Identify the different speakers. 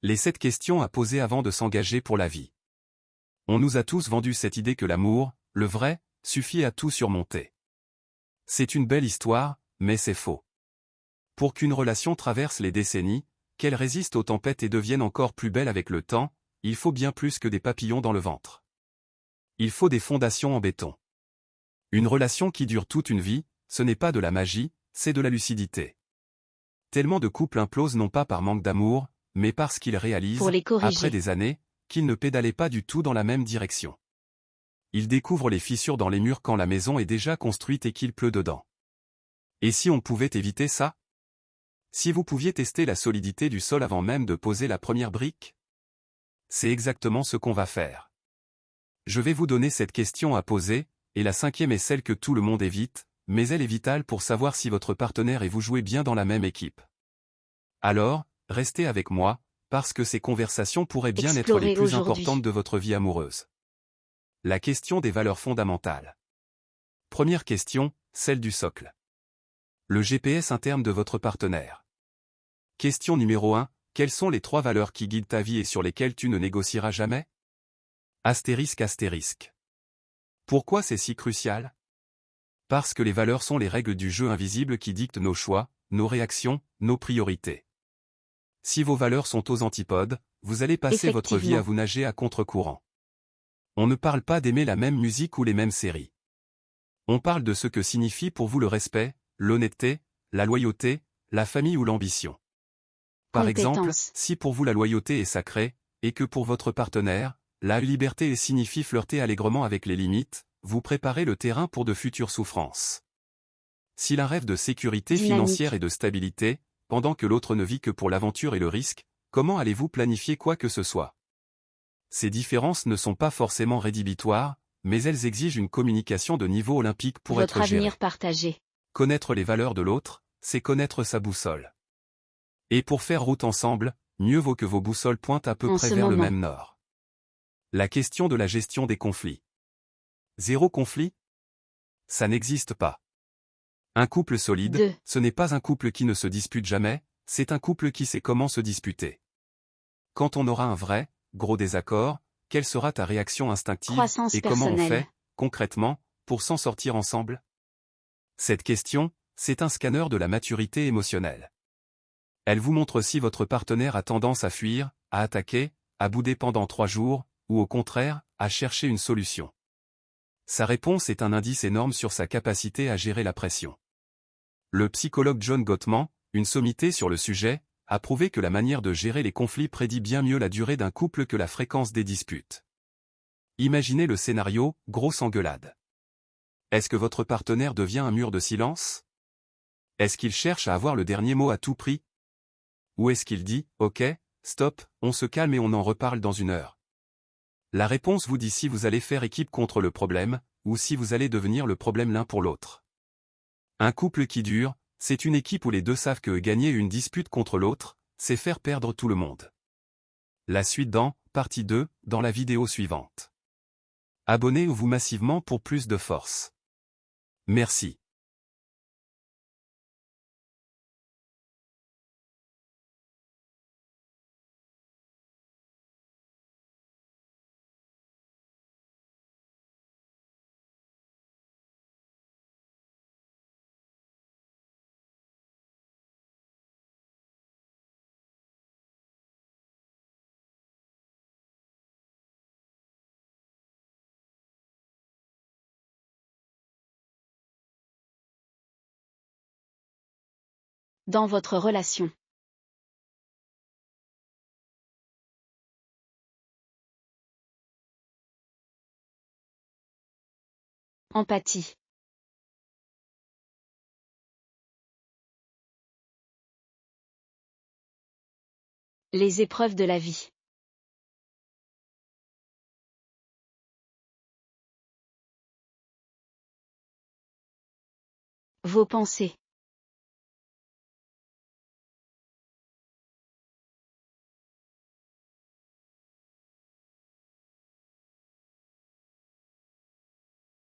Speaker 1: Les 7 questions à poser avant de s'engager pour la vie. On nous a tous vendu cette idée que l'amour, le vrai, suffit à tout surmonter. C'est une belle histoire, mais c'est faux. Pour qu'une relation traverse les décennies, qu'elle résiste aux tempêtes et devienne encore plus belle avec le temps, il faut bien plus que des papillons dans le ventre. Il faut des fondations en béton. Une relation qui dure toute une vie, ce n'est pas de la magie, c'est de la lucidité. Tellement de couples implosent non pas par manque d'amour, mais parce qu'ils réalisent, après des années, qu'ils ne pédalaient pas du tout dans la même direction. Ils découvrent les fissures dans les murs quand la maison est déjà construite et qu'il pleut dedans. Et si on pouvait éviter ça? Si vous pouviez tester la solidité du sol avant même de poser la première brique? C'est exactement ce qu'on va faire. Je vais vous donner cette question à poser, et la 5e est celle que tout le monde évite, mais elle est vitale pour savoir si votre partenaire et vous jouez bien dans la même équipe. Alors, restez avec moi, parce que ces conversations pourraient bien être les plus importantes de votre vie amoureuse. La question des valeurs fondamentales. Première question, celle du socle. Le GPS interne de votre partenaire. Question numéro 1, quelles sont les 3 valeurs qui guident ta vie et sur lesquelles tu ne négocieras jamais? Astérisque astérisque. Pourquoi c'est si crucial? Parce que les valeurs sont les règles du jeu invisible qui dictent nos choix, nos réactions, nos priorités. Si vos valeurs sont aux antipodes, vous allez passer votre vie à vous nager à contre-courant. On ne parle pas d'aimer la même musique ou les mêmes séries. On parle de ce que signifie pour vous le respect, l'honnêteté, la loyauté, la famille ou l'ambition. Par exemple, si pour vous la loyauté est sacrée, et que pour votre partenaire, la liberté signifie flirter allègrement avec les limites, vous préparez le terrain pour de futures souffrances. Si l'un rêve de sécurité financière et de stabilité, pendant que l'autre ne vit que pour l'aventure et le risque, comment allez-vous planifier quoi que ce soit? Ces différences ne sont pas forcément rédhibitoires, mais elles exigent une communication de niveau olympique pour être gérée.
Speaker 2: Votre avenir partagé.
Speaker 1: Connaître les valeurs de l'autre, c'est connaître sa boussole. Et pour faire route ensemble, mieux vaut que vos boussoles pointent à peu près vers le même nord. La question de la gestion des conflits. 0 conflit? Ça n'existe pas. Un couple solide, ce n'est pas un couple qui ne se dispute jamais, c'est un couple qui sait comment se disputer. Quand on aura un vrai, gros désaccord, quelle sera ta réaction instinctive, et comment on fait, concrètement, pour s'en sortir ensemble? Cette question, c'est un scanner de la maturité émotionnelle. Elle vous montre si votre partenaire a tendance à fuir, à attaquer, à bouder pendant 3 jours, ou au contraire, à chercher une solution. Sa réponse est un indice énorme sur sa capacité à gérer la pression. Le psychologue John Gottman, une sommité sur le sujet, a prouvé que la manière de gérer les conflits prédit bien mieux la durée d'un couple que la fréquence des disputes. Imaginez le scénario, grosse engueulade. Est-ce que votre partenaire devient un mur de silence? Est-ce qu'il cherche à avoir le dernier mot à tout prix? Ou est-ce qu'il dit, ok, stop, on se calme et on en reparle dans 1 heure? La réponse vous dit si vous allez faire équipe contre le problème, ou si vous allez devenir le problème l'un pour l'autre. Un couple qui dure, c'est une équipe où les deux savent que gagner une dispute contre l'autre, c'est faire perdre tout le monde. La suite dans, partie 2, dans la vidéo suivante. Abonnez-vous massivement pour plus de force. Merci.
Speaker 2: Dans votre relation. Empathie. Les épreuves de la vie. Vos pensées.